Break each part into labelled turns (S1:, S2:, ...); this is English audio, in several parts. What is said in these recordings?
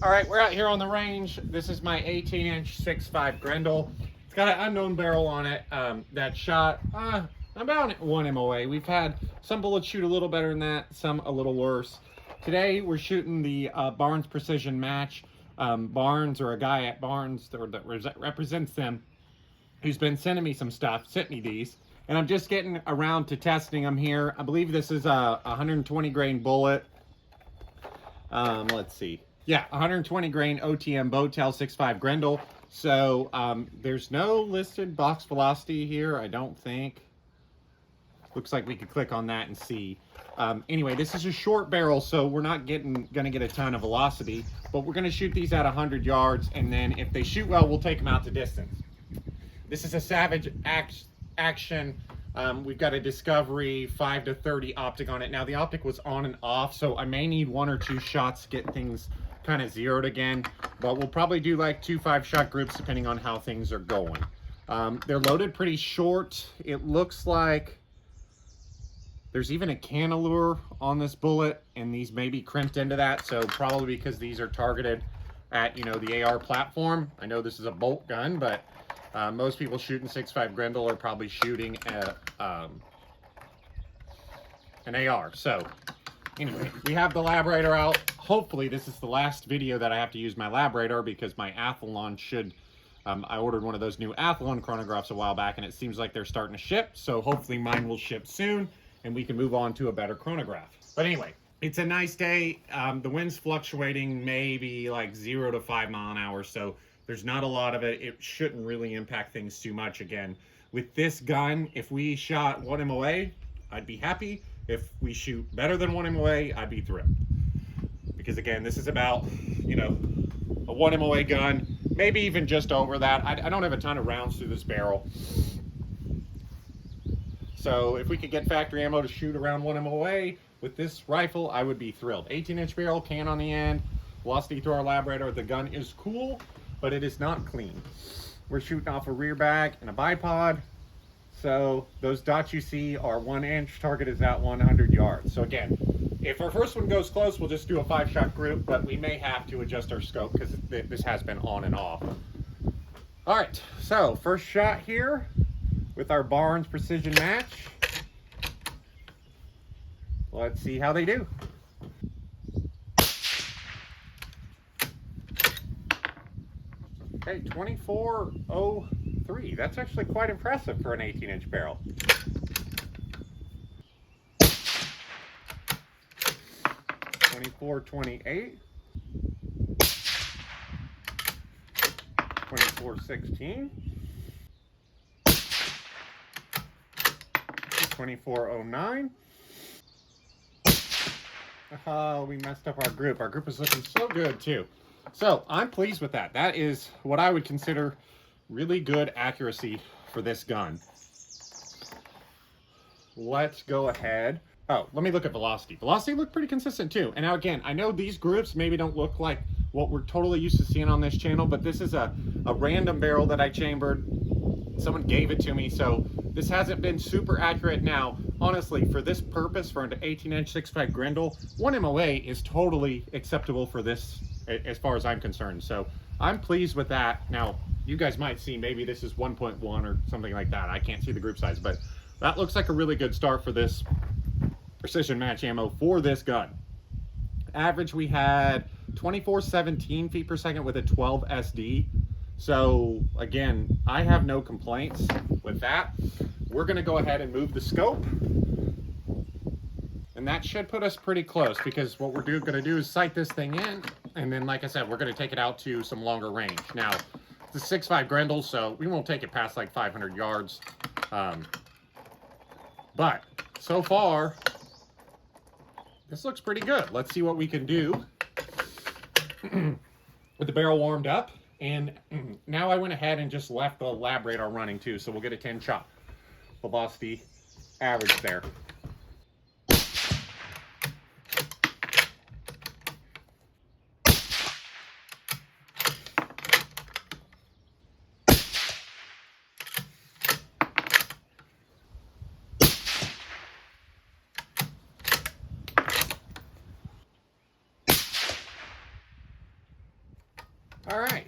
S1: All right, we're out here on the range. This is my 18-inch 6.5 Grendel. It's got an unknown barrel on it that shot about 1 MOA. We've had some bullets shoot a little better than that, some a little worse. Today, we're shooting the Barnes Precision Match. Barnes, or a guy at Barnes that represents them, who's been sending me some stuff, sent me these. And I'm just getting around to testing them here. I believe this is a 120 grain bullet. Let's see. Yeah, 120 grain OTM Bowtail 6.5 Grendel. So there's no listed box velocity here, I don't think. Looks like we could click on that and see. Anyway, this is a short barrel, so we're not gonna get a ton of velocity, but we're gonna shoot these at 100 yards, and then if they shoot well, we'll take them out to distance. This is a Savage Action. We've got a Discovery 5 to 30 optic on it. Now the optic was on and off, so I may need 1 or 2 shots to get things kind of zeroed again, but we'll probably do like 2 5-shot groups depending on how things are going. They're loaded pretty short. It looks like there's even a cantilever on this bullet, and these may be crimped into that, so probably because these are targeted at, you know, the AR platform. I know this is a bolt gun, but most people shooting 6.5 Grendel are probably shooting at an AR. So anyway, we have the labradar out. Hopefully this is the last video that I have to use my labradar, because my Athlon should, I ordered one of those new Athlon chronographs a while back, and it seems like they're starting to ship. So hopefully mine will ship soon, and we can move on to a better chronograph. But anyway, it's a nice day. The wind's fluctuating maybe like 0 to 5 mile an hour. So there's not a lot of it. It shouldn't really impact things too much. Again, with this gun, if we shot 1 MOA, I'd be happy. If we shoot better than 1 MOA, I'd be thrilled. Because again, this is about, you know, a 1 MOA gun, maybe even just over that. I don't have a ton of rounds through this barrel. So if we could get factory ammo to shoot around 1 MOA with this rifle, I would be thrilled. 18-inch barrel, can on the end, velocity through our labradar. The gun is cool, but it is not clean. We're shooting off a rear bag and a bipod. So those dots you see are 1 inch, target is at 100 yards. So again, if our first one goes close, we'll just do a 5-shot group, but we may have to adjust our scope because this has been on and off. All right, so first shot here with our Barnes Precision Match. Let's see how they do. Okay, 24.03. That's actually quite impressive for an 18-inch barrel. .28. 24.16. 24.09. Oh, we messed up our group. Our group is looking so good too. So I'm pleased with that. That is what I would consider really good accuracy for this gun. Let's go ahead. Oh, let me look at velocity. Velocity looked pretty consistent too. And now again, I know these groups maybe don't look like what we're totally used to seeing on this channel, but this is a random barrel that I chambered. Someone gave it to me, so this hasn't been super accurate. Now, honestly, for this purpose, for an 18-inch 6.5 Grendel, 1 MOA is totally acceptable for this, as far as I'm concerned. So I'm pleased with that. Now, you guys might see maybe this is 1.1 or something like that. I can't see the group size, but that looks like a really good start for this precision match ammo for this gun. Average, we had 24.17 feet per second with a 12 SD. So again, I have no complaints with that. We're gonna go ahead and move the scope, and that should put us pretty close, because what we're gonna do is sight this thing in, and then like I said, we're gonna take it out to some longer range. Now, it's a 6.5 Grendel, so we won't take it past like 500 yards. But so far, this looks pretty good. Let's see what we can do with the barrel warmed up. And now I went ahead and just left the labradar running too, so we'll get a 10-shot velocity average there. All right.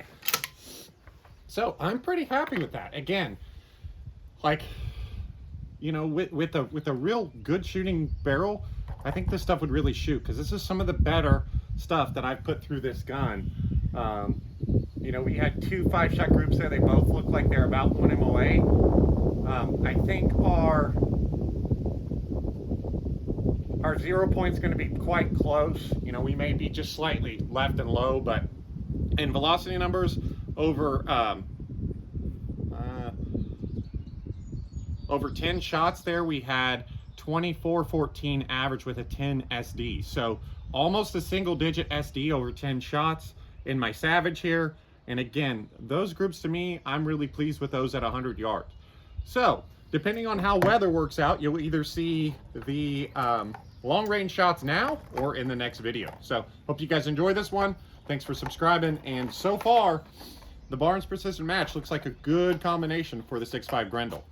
S1: So I'm pretty happy with that. Again, like, you know, with a real good shooting barrel, I think this stuff would really shoot, because this is some of the better stuff that I've put through this gun. You know, we had 2 5-shot groups there. They both look like they're about 1 MOA. I think our 0 point's going to be quite close. You know, we may be just slightly left and low, but in velocity numbers, over 10 shots there, we had 24-14 average with a 10 SD. So almost a single digit SD over 10 shots in my Savage here. And again, those groups, to me, I'm really pleased with those at 100 yards. So depending on how weather works out, you'll either see the long range shots now or in the next video. So hope you guys enjoy this one. Thanks for subscribing. And so far, the Barnes Persistent Match looks like a good combination for the 6.5 Grendel.